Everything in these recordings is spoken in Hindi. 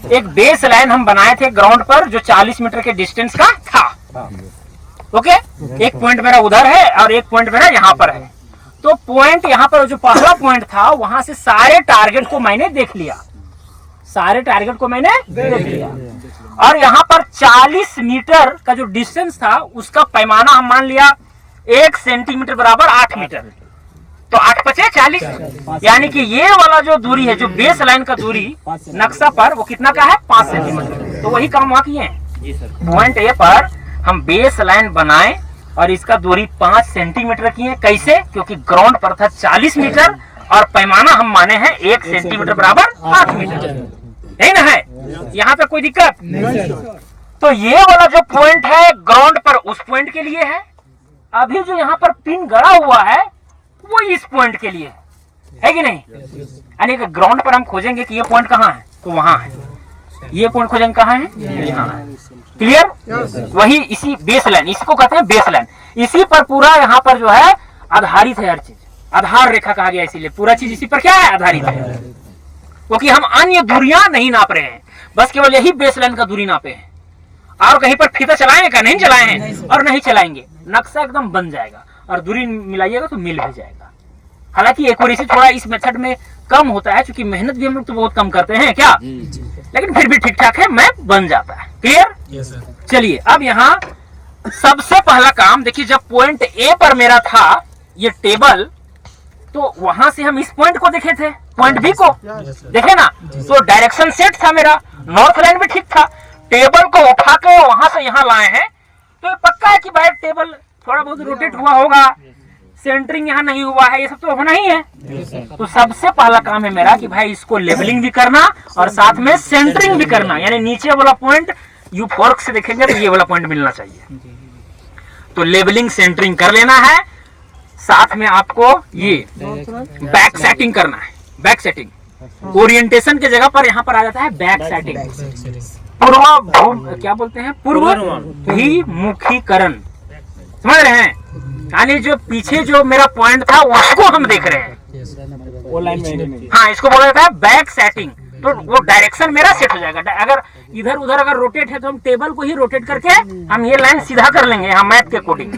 एक बेस लाइन हम बनाए थे ग्राउंड पर जो 40 मीटर के डिस्टेंस का था। ओके, एक पॉइंट मेरा उधर है और एक पॉइंट मेरा यहाँ पर है। तो पॉइंट यहाँ पर जो पहला पॉइंट था वहां से सारे टारगेट को मैंने देख लिया, सारे टारगेट को मैंने देख लिया। और यहाँ पर 40 मीटर का जो डिस्टेंस था उसका पैमाना हम मान लिया 1 सेंटीमीटर बराबर 8 मीटर। तो 8 पचे 40, यानी कि ये वाला जो दूरी है, जो बेस लाइन का दूरी नक्शा पर, वो कितना का है 5 सेंटीमीटर। तो वही काम वहां किए हैं। पॉइंट ए पर हम बेस लाइन बनाए और इसका दूरी 5 सेंटीमीटर की है। कैसे? क्योंकि ग्राउंड पर था 40 मीटर और पैमाना हम माने हैं 1 सेंटीमीटर बराबर 8 मीटर। है ना? है यहाँ पे कोई दिक्कत नहीं। तो ये वाला जो पॉइंट है ग्राउंड पर उस पॉइंट के लिए है। अभी जो यहाँ पर पिन गड़ा हुआ है वो इस पॉइंट के लिए है कि नहीं? यानी कि ग्राउंड पर हम खोजेंगे कि ये पॉइंट कहाँ है, तो वहां है। ये पॉइंट खोजेंगे कहाँ है, यहाँ है। क्लियर? वही इसी बेस लाइन, इसी को कहते हैं बेस लाइन। इसी पर पूरा यहाँ पर जो है आधारित है हर चीज, आधार रेखा कहा गया, इसीलिए पूरा चीज इसी पर क्या है, आधारित है। क्योंकि हम अन्य दूरियां नहीं नाप रहे हैं, बस केवल यही बेस लाइन का दूरी नापे हैं। और कहीं पर फीता चलाएंगे क्या? नहीं चलाए हैं और नहीं चलाएंगे, नक्शा एकदम बन जाएगा और दूरी मिलाइएगा तो मिल भी जाएगा। हालांकि एक्यूरेसी थोड़ा इस मेथड में कम होता है, क्योंकि मेहनत भी हम लोग तो बहुत कम करते हैं क्या, लेकिन फिर भी ठीक ठाक है, मैप बन जाता है। क्लियर? चलिए, अब यहाँ सबसे पहला काम देखिए, जब पॉइंट ए पर मेरा था ये टेबल, तो वहां से हम इस पॉइंट को देखे थे, पॉइंट बी को देखे ना, तो डायरेक्शन सेट था मेरा, नॉर्थ लाइन भी ठीक था। टेबल को उठा के वहां से यहाँ लाए हैं, तो ये पक्का है कि भाई टेबल थोड़ा बहुत रोटेट हुआ होगा, सेंटरिंग यहाँ नहीं हुआ है, ये सब तो होना ही है। तो सबसे पहला काम है मेरा कि भाई इसको लेवलिंग भी करना और साथ में सेंटरिंग भी करना, यानी नीचे वाला पॉइंट यू फोर्क से देखेंगे तो ये वाला पॉइंट मिलना चाहिए। तो लेवलिंग सेंटरिंग कर लेना है, साथ में आपको ये बैक सेटिंग करना है। बैक सेटिंग ओरिएंटेशन के जगह पर यहाँ पर आ जाता है बैक सेटिंग, क्या बोलते हैं, पूर्वाभिमुखीकरण। समझ रहे हैं? यानी जो पीछे जो मेरा पॉइंट था उसको हम देख रहे हैं, वो लाइन में। हाँ, इसको बोला जाता है बैक सेटिंग। तो वो डायरेक्शन मेरा सेट हो जाएगा। अगर इधर उधर अगर रोटेट है तो हम टेबल को ही रोटेट करके हम ये लाइन सीधा कर लेंगे यहाँ मैप के अकॉर्डिंग।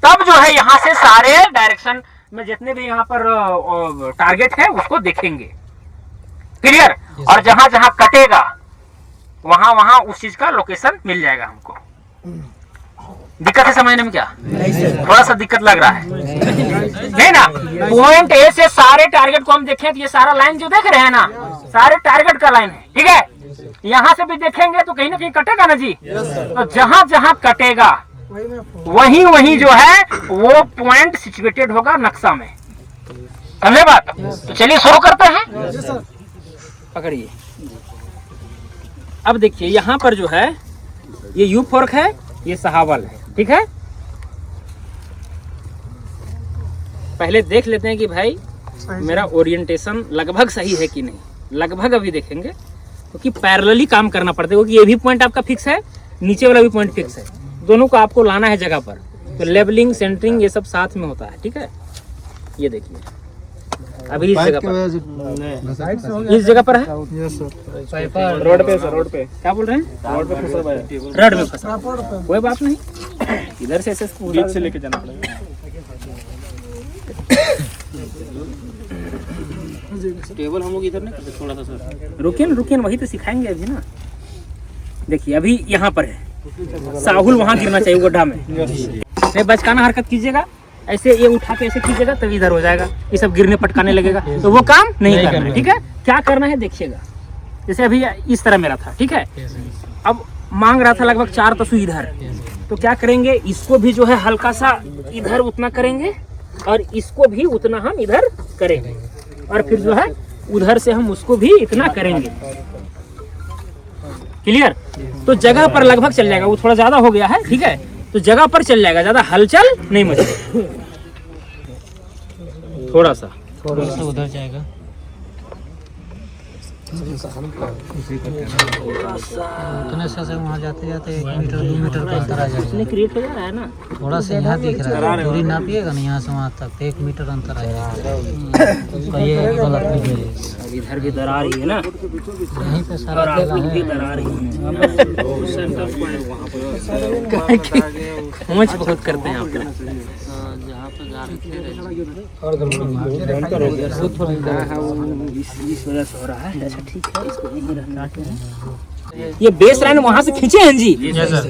तब जो है यहाँ से सारे डायरेक्शन में जितने भी यहाँ पर टारगेट है उसको देखेंगे। क्लियर? और जहां जहां कटेगा वहां वहां उस चीज का लोकेशन मिल जाएगा हमको। दिक्कत है समझने में? क्या थोड़ा सा दिक्कत लग रहा है नहीं ना? पॉइंट ए से सारे टारगेट को हम देखें तो ये सारा लाइन जो देख रहे हैं ना, सारे टारगेट का लाइन है। ठीक है? यहाँ से भी देखेंगे तो कहीं ना कहीं कटेगा ना जी। तो जहां जहां कटेगा वहीं वहीं जो है वो पॉइंट सिचुएटेड होगा नक्शा में। समझे बात? तो चलिए शुरू करते हैं। पकड़िए। अब देखिए यहाँ पर जो है ये यू फोर्क है, ये सहावल है। ठीक है? पहले देख लेते हैं कि भाई मेरा ओरिएंटेशन लगभग सही है कि नहीं। लगभग अभी देखेंगे, क्योंकि पैरेलली काम करना पड़ता है, क्योंकि ये भी पॉइंट आपका फिक्स है, नीचे वाला भी पॉइंट फिक्स है, दोनों को आपको लाना है जगह पर। तो लेवलिंग, सेंटरिंग ये सब साथ में होता है। ठीक है? ये देखिए अभी इस जगह पर, इस जगह पर है रोड पे। सर रोड पे क्या बोल रहे हैं? रोड पे फंसा है, रोड में फंसा। कोई बात नहीं, इधर से ऐसे बीच से लेके जाना पड़ेगा। टेबल हम लोग इधर नहीं, थोड़ा सा सर रुकिए ना, वही तो सिखाएंगे अभी ना। देखिए अभी यहाँ पर है, साहुल वहाँ गिरना चाहिए गड्ढा में। नहीं बचकाना हरकत कीजिएगा, ऐसे ये उठा के ऐसे कीजिएगा तब इधर हो जाएगा, ये सब गिरने पटकाने लगेगा तो वो काम नहीं करना है। ठीक है? क्या करना है देखिएगा। जैसे अभी इस तरह मेरा था। ठीक है? अब मांग रहा था लगभग 4 तसु इधर, तो क्या करेंगे, इसको भी जो है हल्का सा इधर उतना करेंगे और इसको भी उतना हम इधर करेंगे, और फिर जो है उधर से हम उसको भी इतना करेंगे। क्लियर? तो जगह पर लगभग चल जाएगा, वो थोड़ा ज्यादा हो गया है। ठीक है? तो जगह पर चल जाएगा, ज्यादा हलचल नहीं मचेगा। थोड़ा सा उधर जाएगा, उतने से वहाँ जाते जाते 1 मीटर 2 मीटर का अंतर आ जाएगा। क्रिएट हो जा रहा है ना, थोड़ा सा यहाँ दिख रहा है, दूरी नापिएगा ना यहाँ से वहाँ तक 1 मीटर अंतर आ जाएगा। तो ये गलत नहीं है। अब इधर भी दरार ही है ना, यहीं पे सारा और आप खेला भी है। दरार ही पहुँच बहुत करते हैं आप लोग। जहाँ पे जा रहे थे इस वजह से हो रहा है। अच्छा ठीक है, इसको यहीं रहना है। ये बेस लाइन वहाँ से खींचे हैं जी,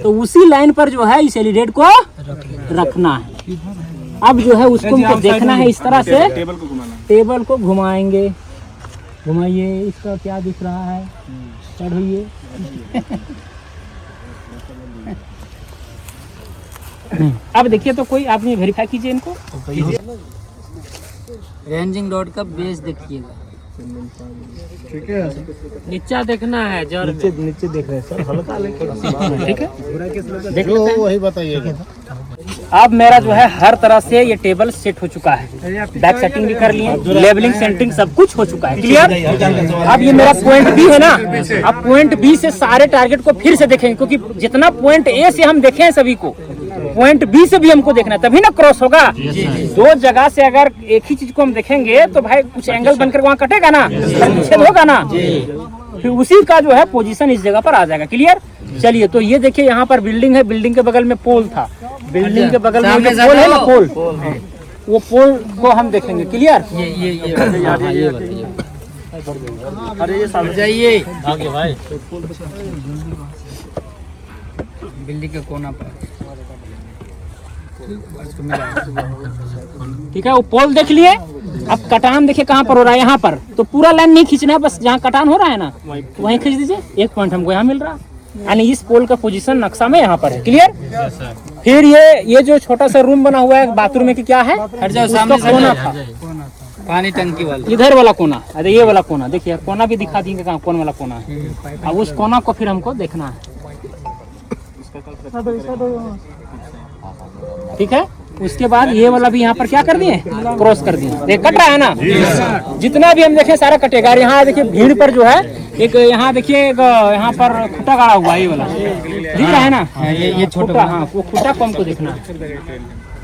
तो उसी लाइन पर जो है इस एलिडेट को रखना है। अब जो है उसको हमको देखना है इस तरह से, टेबल को घुमाएंगे, घुमाइए, इसका क्या दिख रहा है, चढ़िए। अब देखिए तो कोई आपने वेरीफाई कीजिए इनको। रेंजिंग रॉड का बेस देखिएगा, ठीक है, नीचा देखना है जड़ में। नीचे देख रहे हैं सर, हल्का लेके ठीक है, देख जो लेते हैं। वही बताइएगा। अब मेरा जो है हर तरह से ये टेबल सेट हो चुका है, बैक सेटिंग भी कर लिए, लेबलिंग सेंटरिंग सब कुछ हो चुका है, क्लियर। अब ये मेरा पॉइंट बी है ना, अब पॉइंट बी से सारे टारगेट को फिर से देखेंगे, क्योंकि जितना पॉइंट ए से हम देखे हैं सभी को, पॉइंट बी से भी हमको देखना है, तभी ना क्रॉस होगा। दो जगह से अगर एक ही चीज को हम देखेंगे तो भाई कुछ एंगल बनकर वहाँ कटेगा ना, छेद होगा ना, फिर उसी का जो है पोजीशन इस जगह पर आ जाएगा, क्लियर। चलिए, तो ये देखिए यहाँ पर बिल्डिंग है, बिल्डिंग के बगल में पोल था, बिल्डिंग के बगल में जो पोल है ना, पोल, वो पोल को हम देखेंगे, क्लियर। अरे ये समझाइए आगे भाई, बिल्डिंग के कोना पर ठीक है, वो पोल देख लिए। अब कटान देखिए कहाँ पर हो रहा है, यहाँ पर, तो पूरा लाइन नहीं खींचना है, बस जहाँ कटान हो रहा है ना वहीं खींच दीजिए। एक पॉइंट हमको यहाँ मिल रहा है, यानी इस पोल का पोजीशन नक्शा में यहाँ पर है, क्लियर। फिर ये जो छोटा सा रूम बना हुआ है बाथरूम में, कि क्या है, उसका कोना था, पानी टंकी वाला, इधर वाला कोना, अरे ये वाला कोना देखिए, कोना भी दिखा देंगे कहाँ कौन वाला कोना है। अब उस कोना को फिर हमको देखना है, ठीक है। उसके बाद ये वाला भी यहाँ पर क्या कर दिए, क्रॉस कर दिए, देख कट रहा है ना, जितना भी हम देखें सारा कटेगा। यहाँ देखिए भीड़ पर जो है एक, यहाँ देखिए एक यहाँ पर खूटा गाड़ा हुआ है, ये वाला दिख रहा है ना, ये छोटा, हाँ वो खूटा को हमको देखना है।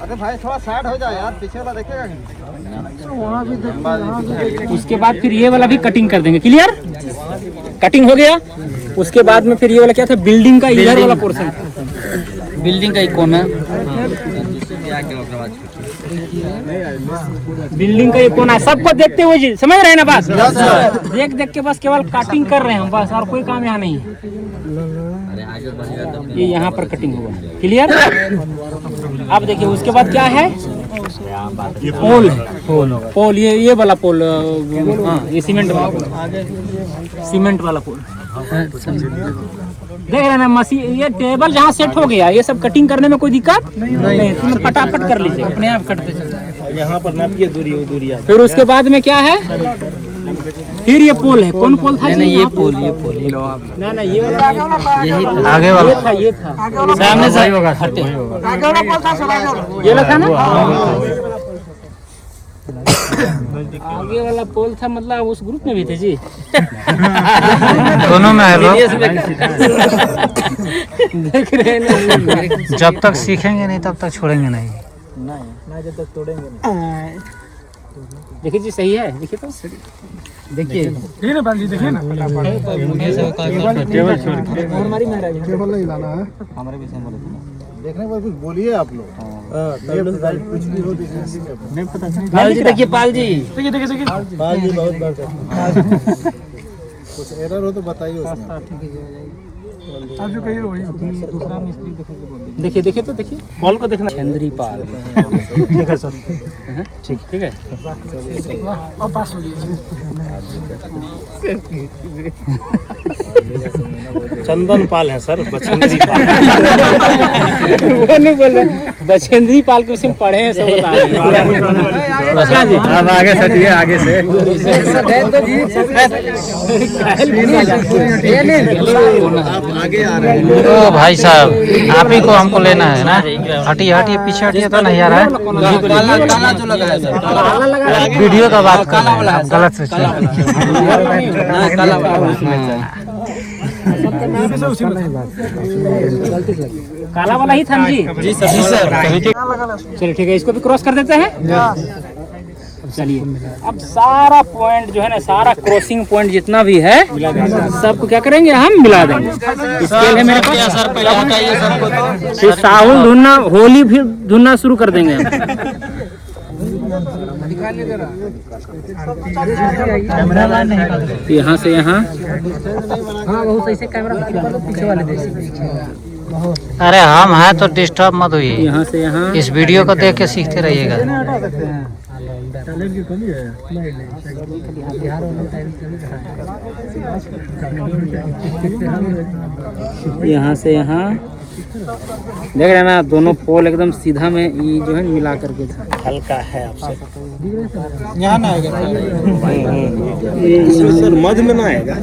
अरे भाई थोड़ा साइड हो जाए यार, पीछे वाला देखेगा। उसके बाद फिर ये वाला भी कटिंग कर देंगे, क्लियर। कटिंग हो गया। उसके बाद में फिर ये वाला क्या था, बिल्डिंग का इधर वाला पोर्शन था, बिल्डिंग का एक कोना, बिल्डिंग का ये कोना है, सबको देखते हुए जी, समझ रहे हैं ना बात, देख देख के बस केवल कटिंग कर रहे हैं हम, बस और कोई काम यहाँ नहीं है। ये यहाँ पर कटिंग हुआ, क्लियर। अब देखिए उसके बाद क्या है, पोल, पोल ये वाला पोल, हाँ ये सीमेंट वाला पोल, सीमेंट वाला पोल देख रहे हैं ना। मशीन, ये टेबल जहाँ सेट हो गया, ये सब कटिंग करने में कोई दिक्कत नहीं, तुम फटाफट कर लीजिए, अपने आप कटते चलते। यहाँ पर नापिए दूरी, फिर उसके बाद में क्या है, फिर ये पोल है, कौन पोल था, नहीं ये पोल, ये पोल, ना ना ये वाला, यही आगे वाला, ये था सामने से हटे, ये लगा ना, आगे वाला पोल था, मतलब उस ग्रुप में भी थे जी, दोनों में है लोग। देख रहे हैं ना, जब तक सीखेंगे नहीं तब तक छोड़ेंगे नहीं। जब तक तोड़ेंगे। देखिए जी, सही है, देखिए तो, देखिए देखिए ना बाजी, देखिए ना, टेबल छोड़ के हमारी महाराज केबल नहीं लाना है, हमारे भी सिंबल देखने पर कुछ बोलिए आप लोग। कुछ भी हो नहीं पता। पाल जी देखिए, पाल जी देखिए पाल जी बहुत बात है, कुछ एरर हो तो बताइए उसमें। आप जो कहिए वही दूसरा मिस्त्री देखिए, देखिए तो देखिए, बॉल को देखना, चंद्री पाल, ठीक है सर, ठीक है। और पास हो चंदन पाल है सर, बचंदरी पाल। वो नहीं बोल रहे, बचेंद्री पाल के उसमें पढ़े हैं, सब बता रहे हैं। क्या जी? अब आगे सटिए, आगे से आप आगे आ रहे हैं। तो भाई साहब आप ही को हमको लेना है ना। हटिए हटिए, पीछे हटिए तो नहीं आ रहा है। काला जो लगाया सर, वीडियो का बात कर रहे हैं, आप गलत सोचिए। काला वाला ही था जी। जी सर। चलिए ठीक है, इसको भी क्रॉस कर देते हैं। चलिए अब सारा पॉइंट जो है ना, सारा क्रॉसिंग पॉइंट जितना भी है सबको क्या करेंगे, हम मिला देंगे। स्केल है मेरे पास सर, पहले हटाइए सबको। फिर साहुल ढूंढना, होली फिर ढूंढना शुरू कर देंगे हम। यहाँ से यहाँ, अरे हम हैं तो डिस्टर्ब मत हुई। यहाँ से यहाँ, इस वीडियो को देख के सीखते रहिएगा। यहाँ से यहाँ देख रहे हैं ना, दोनों पोल एकदम सीधा में ये जो है मिला करके था। हल्का है आपसे यहाँ ना आएगा सर, मध्य में ना आएगा।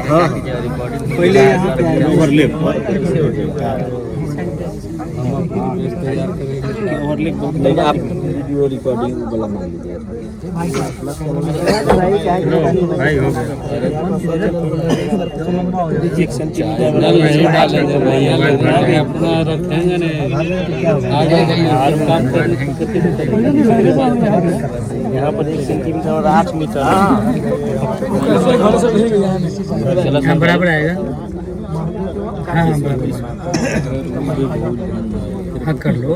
हाँ, पहले यहाँ पे ओवरलैप आप वीडियो रिकॉर्डिंग वाला मान लीजिए भाई, हो यहाँ पर 1 सेंटीमीटर और 8 मीटर बराबर आएगा। हाँ कर लो।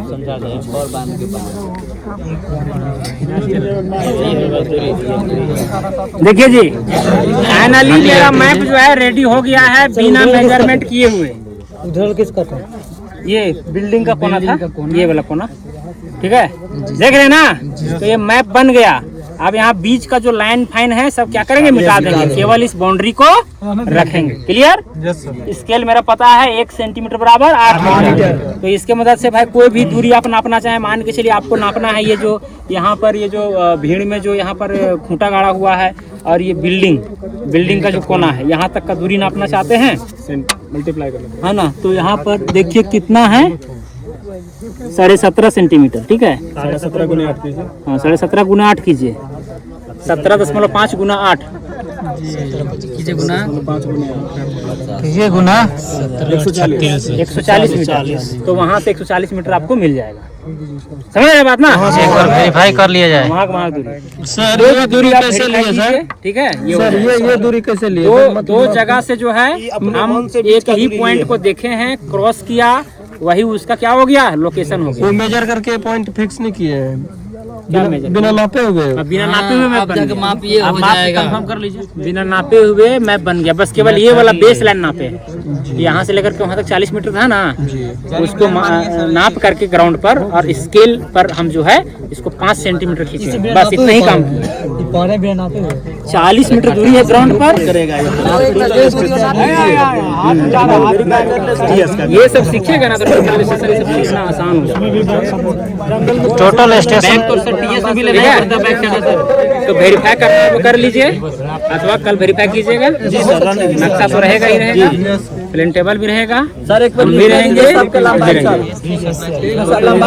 देखिए जी, फाइनली मेरा मैप जो है रेडी हो गया है बिना मेजरमेंट किए हुए। उधर किसका था? ये बिल्डिंग का कोना था, ये वाला कोना, ठीक है, देख रहे हैं ना। तो ये मैप बन गया। अब यहाँ बीच का जो लाइन फाइन है सब क्या करेंगे, मिटा देंगे, केवल इस बाउंड्री को रखेंगे। क्लियर? स्केल मेरा पता है 1 सेंटीमीटर बराबर 8 मीटर। तो इसके मदद से भाई कोई भी दूरी आप नापना चाहे, मान के चलिए आपको नापना है ये जो यहाँ पर ये जो भीड़ में जो यहाँ पर खूंटा गाड़ा हुआ है और ये बिल्डिंग का जो कोना है, यहाँ तक का दूरी नापना चाहते हैं, मल्टीप्लाई करना है ना। तो यहाँ पर देखिए कितना है, 17.5 सेंटीमीटर, ठीक है। 17.5 गुना 8 कीजिए। हाँ, 17.5 गुना 8 कीजिए, 17.5 गुना 8 कीजिए गुना 140 मीटर। तो वहाँ से 140 मीटर आपको मिल जाएगा। समझ रहे बात ना? एक बार वेरीफाई कर लिया जाए। वहाँ दूरी सर, ये दूरी कैसे लिए सर? ठीक है, ये दूरी कैसे लिए? दो जगह से जो है हम एक ही पॉइंट को देखे हैं, क्रॉस किया, वही उसका क्या हो गया, लोकेशन हो गया। वो मेजर करके पॉइंट फिक्स नहीं किए हैं, बिना नापे हुए। बिना नापे हुए मैप बन गया। माप ये हो जाएगा। कंफर्म कर लीजिए, बिना नापे हुए मैप बन गया। बस केवल ये वाला बेस लाइन नापे है, यहाँ से लेकर के वहाँ तक 40 मीटर था ना, उसको नाप करके ग्राउंड पर और स्केल पर हम जो है इसको 5 सेंटीमीटर खींचे। बस इतना ही काम किया। 40 मीटर दूरी है ग्राउंड पर। ये सब सीखेगा ना तो सीखना आसान हो जाएगा। टोटल स्टेशन तो वेरीफाई करना वो कर लीजिए, अथवा कल वेरीफाई कीजिएगा। नक्शा तो रहेगा ही रहेगा, प्लेन टेबल भी रहेगा, सर एक भी रहेंगे।